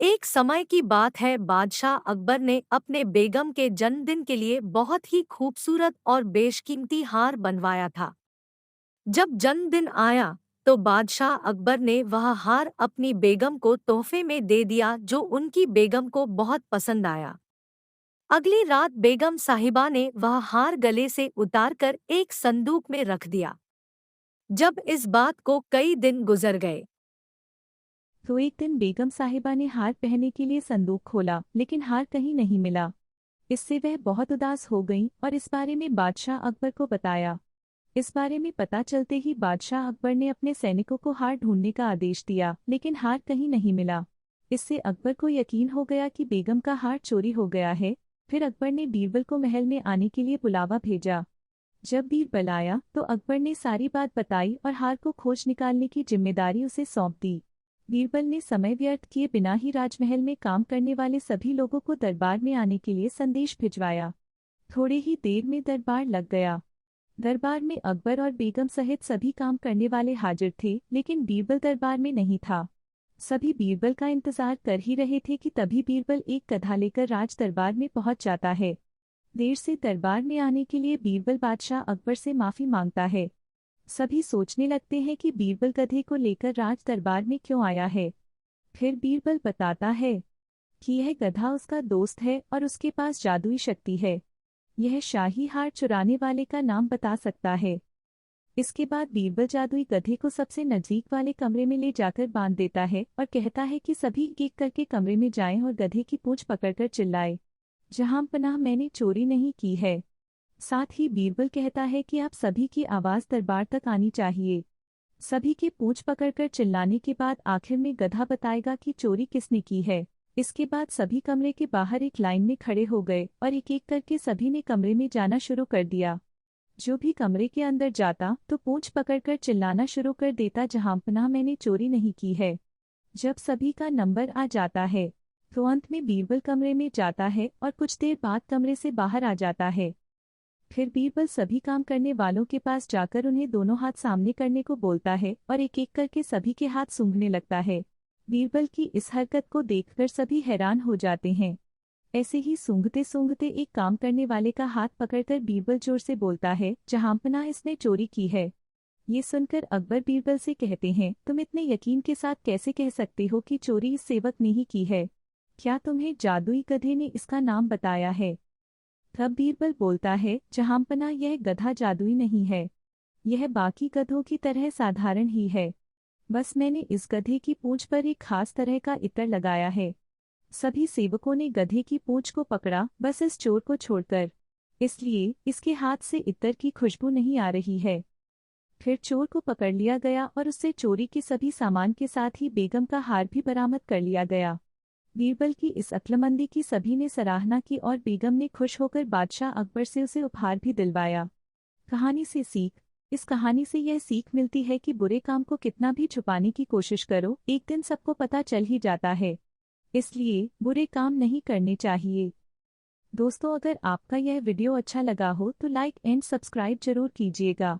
एक समय की बात है, बादशाह अकबर ने अपने बेगम के जन्मदिन के लिए बहुत ही खूबसूरत और बेशकीमती हार बनवाया था। जब जन्मदिन आया तो बादशाह अकबर ने वह हार अपनी बेगम को तोहफे में दे दिया, जो उनकी बेगम को बहुत पसंद आया। अगली रात बेगम साहिबा ने वह हार गले से उतारकर एक संदूक में रख दिया। जब इस बात को कई दिन गुजर गए तो एक दिन बेगम साहिबा ने हार पहनने के लिए संदूक खोला, लेकिन हार कहीं नहीं मिला। इससे वह बहुत उदास हो गईं और इस बारे में बादशाह अकबर को बताया। इस बारे में पता चलते ही बादशाह अकबर ने अपने सैनिकों को हार ढूंढने का आदेश दिया, लेकिन हार कहीं नहीं मिला। इससे अकबर को यकीन हो गया कि बेगम का हार चोरी हो गया है। फिर अकबर ने बीरबल को महल में आने के लिए बुलावा भेजा। जब बीरबल आया तो अकबर ने सारी बात बताई और हार को खोज निकालने की जिम्मेदारी उसे सौंप दी। बीरबल ने समय व्यर्थ किए बिना ही राजमहल में काम करने वाले सभी लोगों को दरबार में आने के लिए संदेश भिजवाया। थोड़े ही देर में दरबार लग गया। दरबार में अकबर और बेगम सहित सभी काम करने वाले हाजिर थे, लेकिन बीरबल दरबार में नहीं था। सभी बीरबल का इंतजार कर ही रहे थे कि तभी बीरबल एक गधा लेकर राज दरबार में पहुंच जाता है। देर से दरबार में आने के लिए बीरबल बादशाह अकबर से माफी मांगता है। सभी सोचने लगते हैं कि बीरबल गधे को लेकर राज दरबार में क्यों आया है। फिर बीरबल बताता है कि यह गधा उसका दोस्त है और उसके पास जादुई शक्ति है। यह शाही हार चुराने वाले का नाम बता सकता है। इसके बाद बीरबल जादुई गधे को सबसे नजदीक वाले कमरे में ले जाकर बांध देता है और कहता है कि सभी एक एक करके कमरे में जाएं और गधे की पूंछ पकड़कर चिल्लाएं, जहां पनाह मैंने चोरी नहीं की है। साथ ही बीरबल कहता है कि आप सभी की आवाज दरबार तक आनी चाहिए। सभी की पूंछ पकड़कर चिल्लाने के बाद आखिर में गधा बताएगा कि चोरी किसने की है। इसके बाद सभी कमरे के बाहर एक लाइन में खड़े हो गए और एक एक करके सभी ने कमरे में जाना शुरू कर दिया। जो भी कमरे के अंदर जाता तो पूंछ पकड़कर चिल्लाना शुरू कर देता, जहां पनाह मैंने चोरी नहीं की है। जब सभी का नंबर आ जाता है तो अंत में बीरबल कमरे में जाता है और कुछ देर बाद कमरे से बाहर आ जाता है। फिर बीरबल सभी काम करने वालों के पास जाकर उन्हें दोनों हाथ सामने करने को बोलता है और एक एक करके सभी के हाथ सूंघने लगता है। बीरबल की इस हरकत को देखकर सभी हैरान हो जाते हैं। ऐसे ही सूंघते सूंघते एक काम करने वाले का हाथ पकड़कर बीरबल जोर से बोलता है, जहांपनाह इसने चोरी की है। ये सुनकर अकबर बीरबल से कहते हैं, तुम इतने यकीन के साथ कैसे कह सकते हो कि चोरी इस सेवक ने ही की है? क्या तुम्हें जादुई गधे ने इसका नाम बताया है? तब बीरबल बोलता है, जहांपनाह यह गधा जादुई नहीं है। यह बाकी गधों की तरह साधारण ही है। बस मैंने इस गधे की पूंछ पर एक खास तरह का इत्र लगाया है। सभी सेवकों ने गधे की पूंछ को पकड़ा, बस इस चोर को छोड़कर। इसलिए इसके हाथ से इत्र की खुशबू नहीं आ रही है। फिर चोर को पकड़ लिया गया और उससे चोरी के सभी सामान के साथ ही बेगम का हार भी बरामद कर लिया गया। बीरबल की इस अक्लमंदी की सभी ने सराहना की और बेगम ने खुश होकर बादशाह अकबर से उसे उपहार भी दिलवाया। कहानी से सीख। इस कहानी से यह सीख मिलती है कि बुरे काम को कितना भी छुपाने की कोशिश करो, एक दिन सबको पता चल ही जाता है। इसलिए बुरे काम नहीं करने चाहिए। दोस्तों, अगर आपका यह वीडियो अच्छा लगा हो तो लाइक एंड सब्सक्राइब जरूर कीजिएगा।